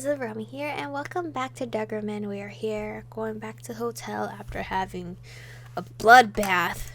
this is Aromie here, and welcome back to Degraman. We are here, going back to the hotel after having a bloodbath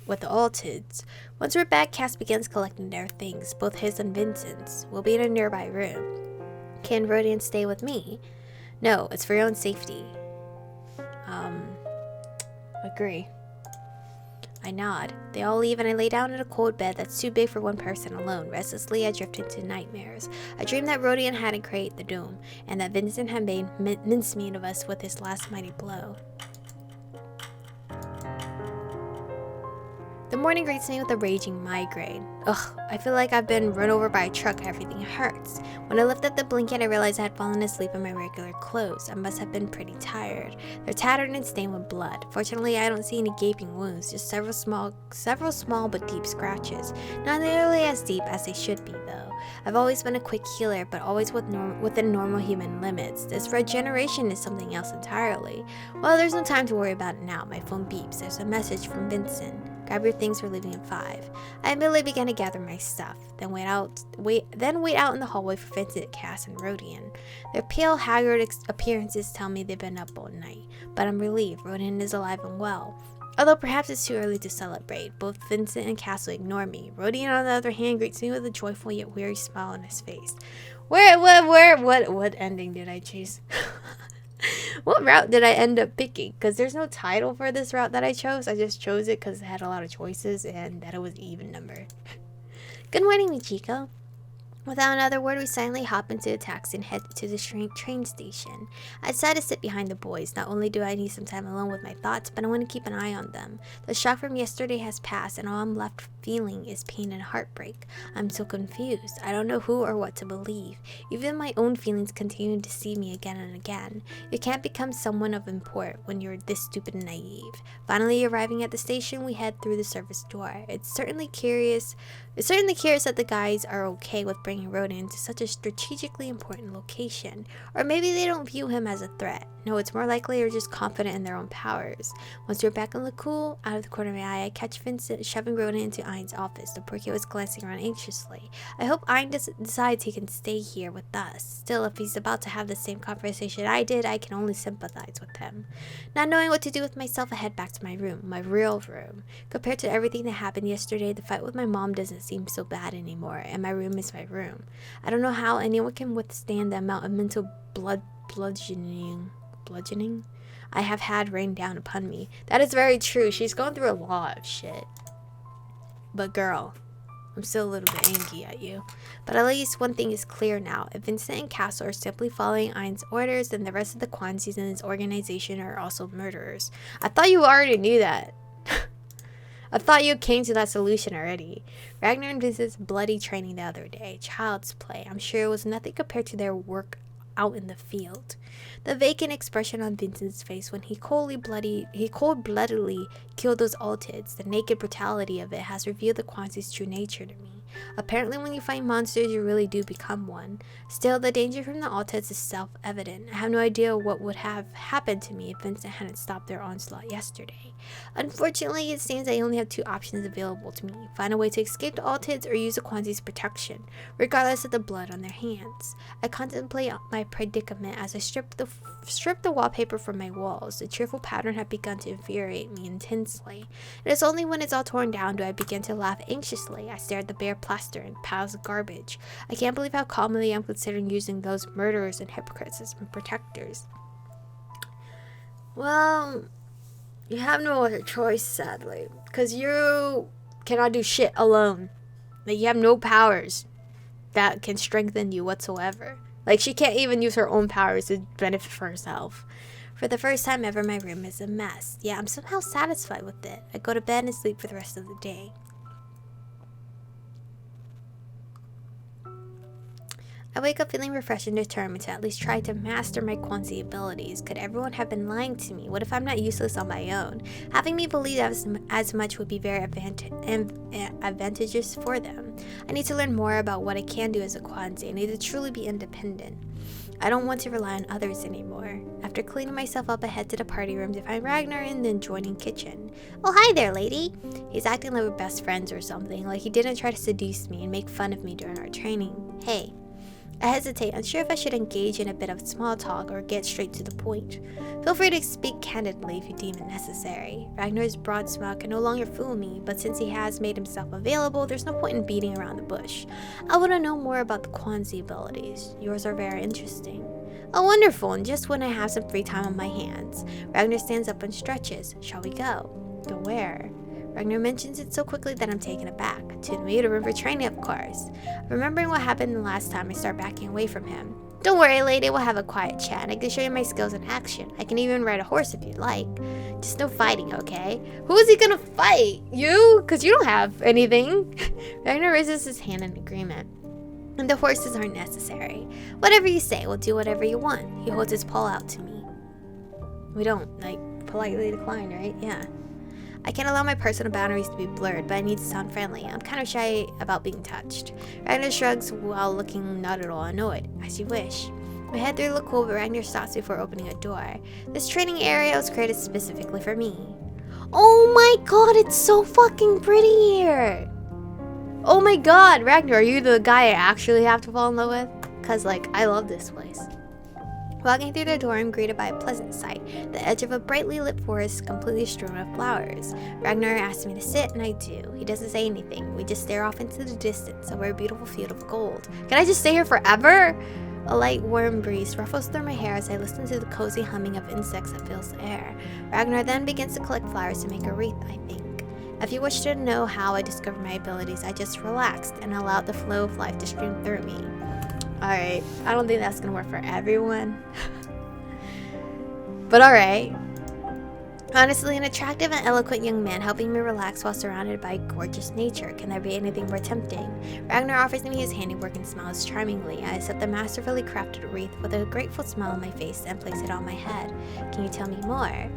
with the Altids. Once we're back, Cass begins collecting their things, both his and Vincent's. We'll be in a nearby room. Can Rodian stay with me? No, it's for your own safety. Agree. I nod. They all leave and I lay down in a cold bed that's too big for one person alone. Restlessly, I drift into nightmares. I dream that Rodian hadn't created the dome, and that Vincent had made mincemeat of us with his last mighty blow. The morning greets me with a raging migraine. Ugh, I feel like I've been run over by a truck. Everything hurts. When I lift up the blanket, I realize I had fallen asleep in my regular clothes. I must have been pretty tired. They're tattered and stained with blood. Fortunately, I don't see any gaping wounds, just several small but deep scratches. Not nearly as deep as they should be, though. I've always been a quick healer, but always within normal human limits. This regeneration is something else entirely. Well, there's no time to worry about it now. My phone beeps. There's a message from Vincent. Grab your things, we're leaving at 5. I immediately began to gather my stuff, then wait out in the hallway for Vincent, Cass, and Rodian. Their pale, haggard appearances tell me they've been up all night, but I'm relieved Rodian is alive and well. Although perhaps it's too early to celebrate, both Vincent and Cass will ignore me. Rodian, on the other hand, greets me with a joyful yet weary smile on his face. What ending did I choose? What route did I end up picking? Because there's no title for this route that I chose. I just chose it because it had a lot of choices and that it was even numbered. Good morning, Michiko. Without another word, we silently hop into a taxi and head to the train station. I decide to sit behind the boys. Not only do I need some time alone with my thoughts, but I want to keep an eye on them. The shock from yesterday has passed, and all I'm left feeling is pain and heartbreak. I'm so confused. I don't know who or what to believe. Even my own feelings continue to deceive me again and again. You can't become someone of import when you're this stupid and naive. Finally arriving at the station, we head through the service door. It's certainly curious that the guys are okay with bringing Rodian to such a strategically important location. Or maybe they don't view him as a threat. No, it's more likely they're just confident in their own powers. Once we're back in the cool, out of the corner of my eye, I catch Vincent shoving Rodian into Ein's office. The poor kid was glancing around anxiously. I hope Ein decides he can stay here with us. Still, if he's about to have the same conversation I did, I can only sympathize with him. Not knowing what to do with myself, I head back to my room, my real room. Compared to everything that happened yesterday, the fight with my mom doesn't seem so bad anymore, and my room is my room. I don't know how anyone can withstand the amount of mental bludgeoning I have had rain down upon me. That is very true. She's going through a lot of shit. But girl, I'm still a little bit angry at you. But at least one thing is clear now. If Vincent and Castle are simply following Ein's orders, then the rest of the Quanzies in his organization are also murderers. I thought you already knew that. I thought you came to that solution already. Ragnar and Vincent's bloody training the other day. Child's play. I'm sure it was nothing compared to their work out in the field. The vacant expression on Vincent's face when he cold-bloodedly killed those Altids, the naked brutality of it has revealed the Quanzi's true nature to me. Apparently when you fight monsters, you really do become one. Still, the danger from the Altids is self-evident. I have no idea what would have happened to me if Vincent hadn't stopped their onslaught yesterday. Unfortunately, it seems I only have 2 options available to me. Find a way to escape the Altids or use the Quanzi's protection, regardless of the blood on their hands. I contemplate my predicament as I strip the wallpaper from my walls. The cheerful pattern had begun to infuriate me intensely. It is only when it's all torn down do I begin to laugh anxiously. I stare at the bare plaster and piles of garbage. I can't believe how calmly I'm considering using those murderers and hypocrites as my protectors. Well, you have no other choice, sadly, because you cannot do shit alone. Like, you have no powers that can strengthen you whatsoever. Like, she can't even use her own powers to benefit for herself. For the first time ever, my room is a mess. Yeah, I'm somehow satisfied with it. I go to bed and sleep for the rest of the day. I wake up feeling refreshed and determined to at least try to master my Quanzi abilities. Could everyone have been lying to me? What if I'm not useless on my own? Having me believe as much would be very advantageous for them. I need to learn more about what I can do as a Quanzi. I need to truly be independent. I don't want to rely on others anymore. After cleaning myself up, I head to the party room to find Ragnar in the adjoining kitchen. Oh, hi there, lady. He's acting like we're best friends or something, like he didn't try to seduce me and make fun of me during our training. Hey. I hesitate, unsure if I should engage in a bit of small talk or get straight to the point. Feel free to speak candidly if you deem it necessary. Ragnar's broad smile can no longer fool me, but since he has made himself available, there's no point in beating around the bush. I want to know more about the Kwanzi abilities. Yours are very interesting. Oh, wonderful, and just when I have some free time on my hands. Ragnar stands up and stretches. Shall we go? Go where? Ragnar mentions it so quickly that I'm taken aback. To the meter room for training, of course. Remembering what happened the last time, I start backing away from him. Don't worry, lady, we'll have a quiet chat. I can show you my skills in action. I can even ride a horse if you'd like. Just no fighting, okay? Who is he gonna fight? You? Because you don't have anything. Ragnar raises his hand in agreement. And the horses aren't necessary. Whatever you say, we'll do whatever you want. He holds his paw out to me. We don't, politely decline, right? Yeah. I can't allow my personal boundaries to be blurred, but I need to sound friendly. I'm kind of shy about being touched. Ragnar shrugs while looking not at all annoyed. As you wish. My head through look cool, but Ragnar stops before opening a door. This training area was created specifically for me. Oh my god, it's so fucking pretty here! Oh my god, Ragnar, are you the guy I actually have to fall in love with? Cause I love this place. Walking through the door, I'm greeted by a pleasant sight, the edge of a brightly lit forest completely strewn with flowers. Ragnar asks me to sit, and I do. He doesn't say anything. We just stare off into the distance over a beautiful field of gold. Can I just stay here forever? A light, warm breeze ruffles through my hair as I listen to the cozy humming of insects that fills the air. Ragnar then begins to collect flowers to make a wreath, I think. If you wish to know how I discovered my abilities, I just relaxed and allowed the flow of life to stream through me. Alright, I don't think that's gonna work for everyone. But alright. Honestly, an attractive and eloquent young man helping me relax while surrounded by gorgeous nature. Can there be anything more tempting? Ragnar offers me his handiwork and smiles charmingly. I accept the masterfully crafted wreath with a grateful smile on my face and place it on my head. Can you tell me more?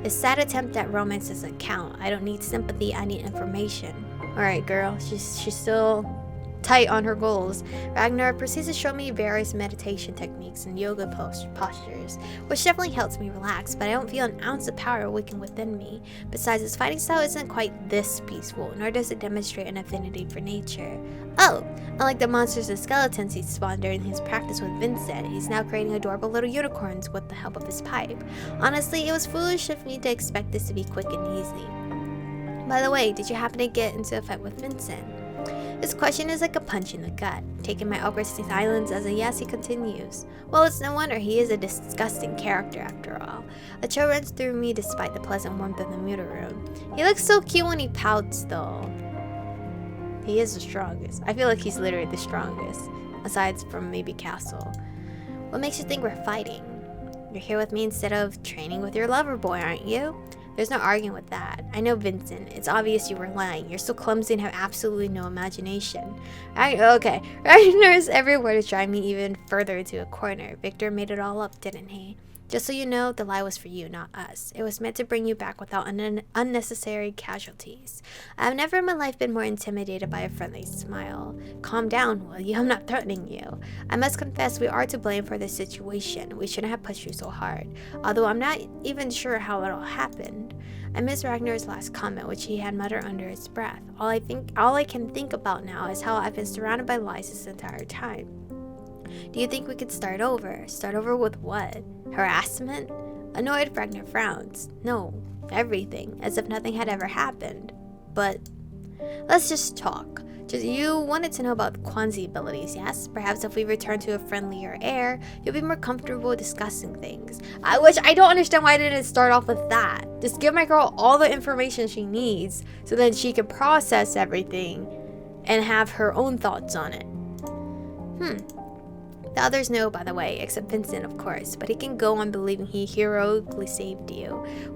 This sad attempt at romance doesn't count. I don't need sympathy, I need information. Alright, girl, she's still tight on her goals. Ragnar proceeds to show me various meditation techniques and yoga postures, which definitely helps me relax, but I don't feel an ounce of power awaken within me. Besides, his fighting style isn't quite this peaceful, nor does it demonstrate an affinity for nature. Oh, unlike the monsters and skeletons he spawned during his practice with Vincent, he's now creating adorable little unicorns with the help of his pipe. Honestly, it was foolish of me to expect this to be quick and easy. By the way, did you happen to get into a fight with Vincent? This question is like a punch in the gut. Taking my awkward silence as a yes, he continues. Well, it's no wonder he is a disgusting character after all. A chill runs through me despite the pleasant warmth of the muter room. He looks so cute when he pouts though. He is the strongest. I feel like he's literally the strongest. Aside from maybe Castle. What makes you think we're fighting? You're here with me instead of training with your lover boy, aren't you? There's no arguing with that. I know Vincent. It's obvious you were lying. You're so clumsy and have absolutely no imagination. Okay. Ragnar's everywhere to drive me even further into a corner. Victor made it all up, didn't he? Just so you know, the lie was for you, not us. It was meant to bring you back without unnecessary casualties. I've never in my life been more intimidated by a friendly smile. Calm down, will you? I'm not threatening you. I must confess we are to blame for this situation. We shouldn't have pushed you so hard. Although I'm not even sure how it all happened. I miss Ragnar's last comment, which he had muttered under his breath. All I can think about now is how I've been surrounded by lies this entire time. Do you think we could start over? Start over with what? Harassment? Annoyed, Ragnar frowns. No, everything, as if nothing had ever happened. But let's just talk. You wanted to know about Kwanzi abilities, yes? Perhaps if we return to a friendlier air, you'll be more comfortable discussing things. Which I don't understand why I didn't start off with that. Just give my girl all the information she needs so then she can process everything and have her own thoughts on it. The others know, by the way, except Vincent, of course, but he can go on believing he heroically saved you.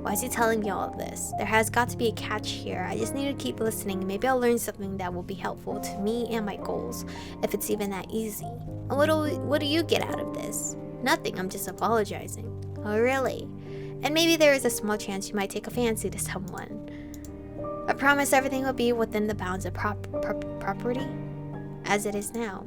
Why is he telling me all of this? There has got to be a catch here. I just need to keep listening. Maybe I'll learn something that will be helpful to me and my goals, if it's even that easy. And what do you get out of this? Nothing, I'm just apologizing. Oh, really? And maybe there is a small chance you might take a fancy to someone. I promise everything will be within the bounds of property, as it is now.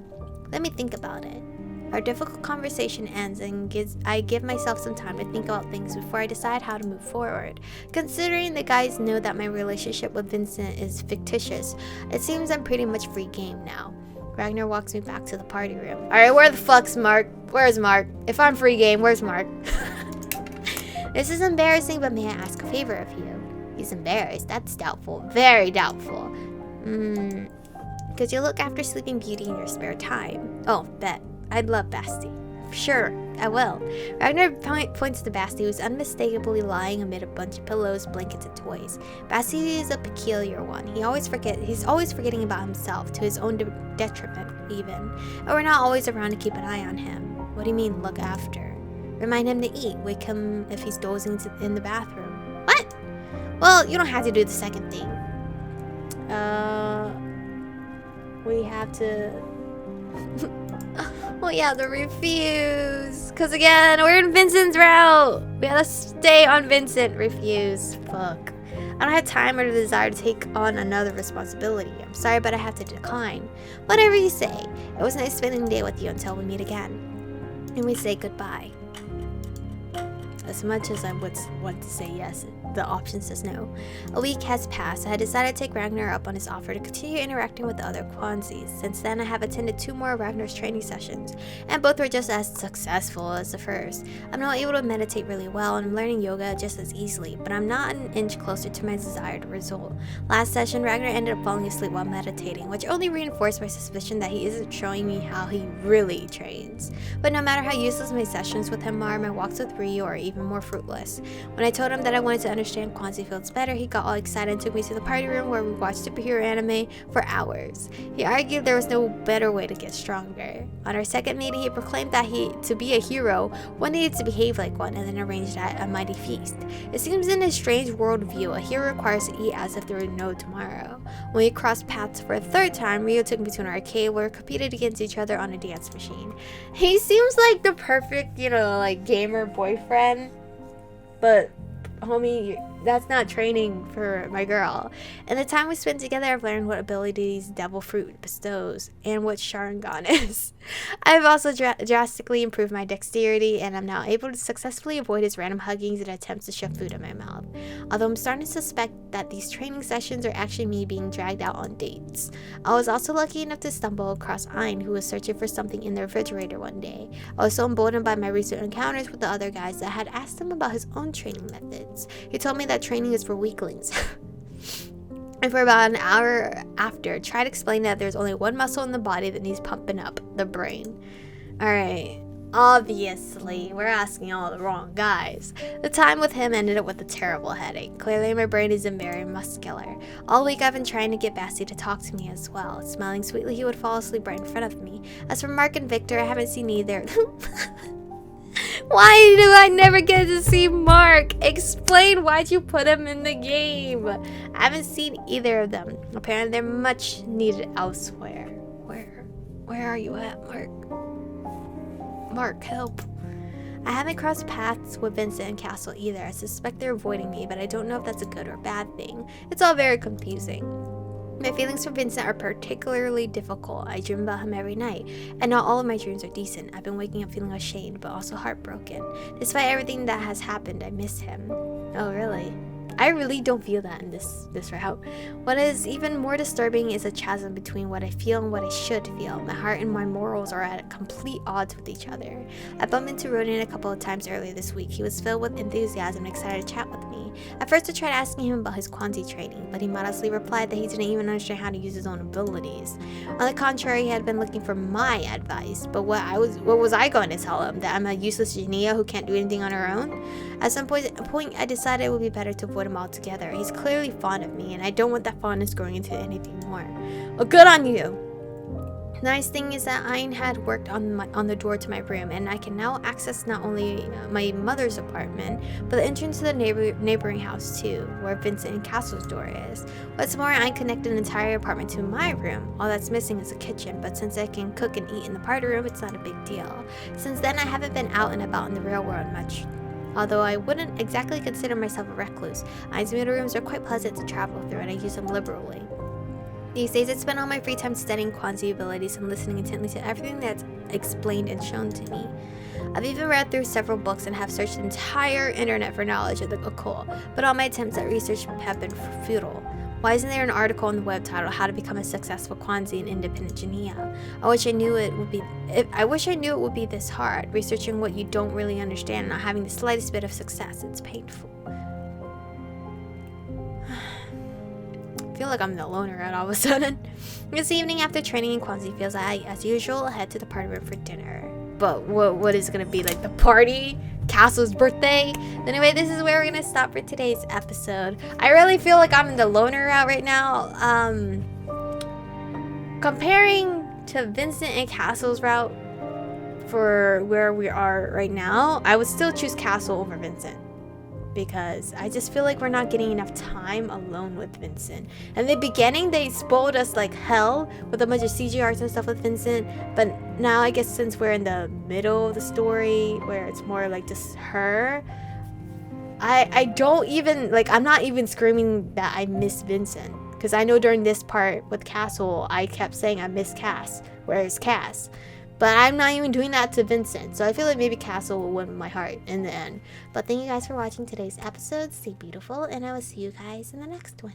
Let me think about it. Our difficult conversation ends and I give myself some time to think about things before I decide how to move forward. Considering the guys know that my relationship with Vincent is fictitious, it seems I'm pretty much free game now. Ragnar walks me back to the party room. Alright, where the fuck's Mark? Where's Mark? If I'm free game, where's Mark? This is embarrassing, but may I ask a favor of you? He's embarrassed. That's doubtful. Very doubtful. Because you look after Sleeping Beauty in your spare time. Oh, bet. I'd love Basti. Sure, I will. Ragnar points to Basti, who's unmistakably lying amid a bunch of pillows, blankets, and toys. Basti is a peculiar one. He's always forgetting about himself, to his own detriment, even. And we're not always around to keep an eye on him. What do you mean, look after? Remind him to eat. Wake him if he's dozing in the bathroom. What? Well, you don't have to do the second thing. We have to... Well, yeah, the refuse. Because again, we're in Vincent's route. We gotta stay on Vincent. Refuse. Fuck. I don't have time or the desire to take on another responsibility. I'm sorry, but I have to decline. Whatever you say. It was nice spending the day with you until we meet again. And we say goodbye. As much as I would want to say yes, the option says no. A week has passed. I had decided to take Ragnar up on his offer to continue interacting with the other Kwanzis. Since then, I have attended 2 more of Ragnar's training sessions, and both were just as successful as the first. I'm now able to meditate really well, and I'm learning yoga just as easily, but I'm not an inch closer to my desired result. Last session, Ragnar ended up falling asleep while meditating, which only reinforced my suspicion that he isn't showing me how he really trains. But no matter how useless my sessions with him are, my walks with Ryu are even more fruitless. When I told him that I wanted to understand Kwanzi fields better, he got all excited and took me to the party room where we watched superhero anime for hours. He argued there was no better way to get stronger. On our second meeting, he proclaimed that to be a hero, one needed to behave like one, and then arranged a mighty feast. It seems in his strange worldview, a hero requires to eat as if there were no tomorrow. When we crossed paths for a third time, Ryu took me to an arcade where we competed against each other on a dance machine. He seems like the perfect, like gamer boyfriend. But, homie, that's not training for my girl. In the time we spent together, I've learned what abilities Devil Fruit bestows and what Sharingan is. I've also drastically improved my dexterity, and I'm now able to successfully avoid his random huggings and attempts to shove food in my mouth. Although I'm starting to suspect that these training sessions are actually me being dragged out on dates. I was also lucky enough to stumble across Ein, who was searching for something in the refrigerator one day. I was so emboldened by my recent encounters with the other guys that I had asked him about his own training methods. He told me that training is for weaklings. And for about an hour after, tried explaining that there's only one muscle in the body that needs pumping up, the brain. Alright, obviously, we're asking all the wrong guys. The time with him ended up with a terrible headache. Clearly, my brain isn't very muscular. All week, I've been trying to get Basti to talk to me as well. Smiling sweetly, he would fall asleep right in front of me. As for Mark and Victor, I haven't seen either. Why do I never get to see Mark? Explain why'd you put him in the game. I haven't seen either of them. Apparently they're much needed elsewhere. Where are you at, Mark? Mark, help. I haven't crossed paths with Vincent and Castle either. I suspect they're avoiding me, but I don't know if that's a good or bad thing. It's all very confusing. My feelings for Vincent are particularly difficult. I dream about him every night, and not all of my dreams are decent. I've been waking up feeling ashamed, but also heartbroken. Despite everything that has happened, I miss him. Oh, really? I really don't feel that in this route. What is even more disturbing is a chasm between what I feel and what I should feel. My heart and my morals are at complete odds with each other. I bumped into Ronan a couple of times earlier this week. He was filled with enthusiasm and excited to chat with me. At first I tried asking him about his Kwanzi training, but he modestly replied that he didn't even understand how to use his own abilities. On the contrary, he had been looking for my advice, but what was I going to tell him? That I'm a useless genia who can't do anything on her own? At some point I decided it would be better to avoid him altogether. He's clearly fond of me, and I don't want that fondness growing into anything more. Well, good on you! The nice thing is that Ein had worked on the door to my room, and I can now access not only my mother's apartment, but the entrance to the neighboring house too, where Vincent and Castle's door is. What's more, Ein connected an entire apartment to my room. All that's missing is a kitchen, but since I can cook and eat in the party room, it's not a big deal. Since then, I haven't been out and about in the real world much. Although I wouldn't exactly consider myself a recluse, Ein's meeting rooms are quite pleasant to travel through, and I use them liberally. These days, I spend all my free time studying Kwanzi abilities and listening intently to everything that's explained and shown to me. I've even read through several books and have searched the entire internet for knowledge of the occult, but all my attempts at research have been futile. Why isn't there an article on the web titled How to Become a Successful Kwanzi and Independent Jania? I wish I knew it would be this hard. Researching what you don't really understand and not having the slightest bit of success. It's painful. I feel like I'm the loner all of a sudden. This evening after training in Kwanzi Fields, I, as usual, head to the party room for dinner. But what is gonna be like the party? Castle's birthday? Anyway, this is where we're gonna stop for today's episode. I really feel like I'm in the loner route right now. Comparing to Vincent and Castle's route for where we are right now, I would still choose Castle over Vincent. Because I just feel like we're not getting enough time alone with Vincent. In the beginning, they spoiled us like hell with a bunch of CG arts and stuff with Vincent. But now I guess since we're in the middle of the story, where it's more like just her, I don't even, like, I'm not even screaming that I miss Vincent. Because I know during this part with Castle, I kept saying I miss Cass. Where's Cass? But I'm not even doing that to Vincent. So I feel like maybe Castle will win my heart in the end. But thank you guys for watching today's episode. Stay beautiful. And I will see you guys in the next one.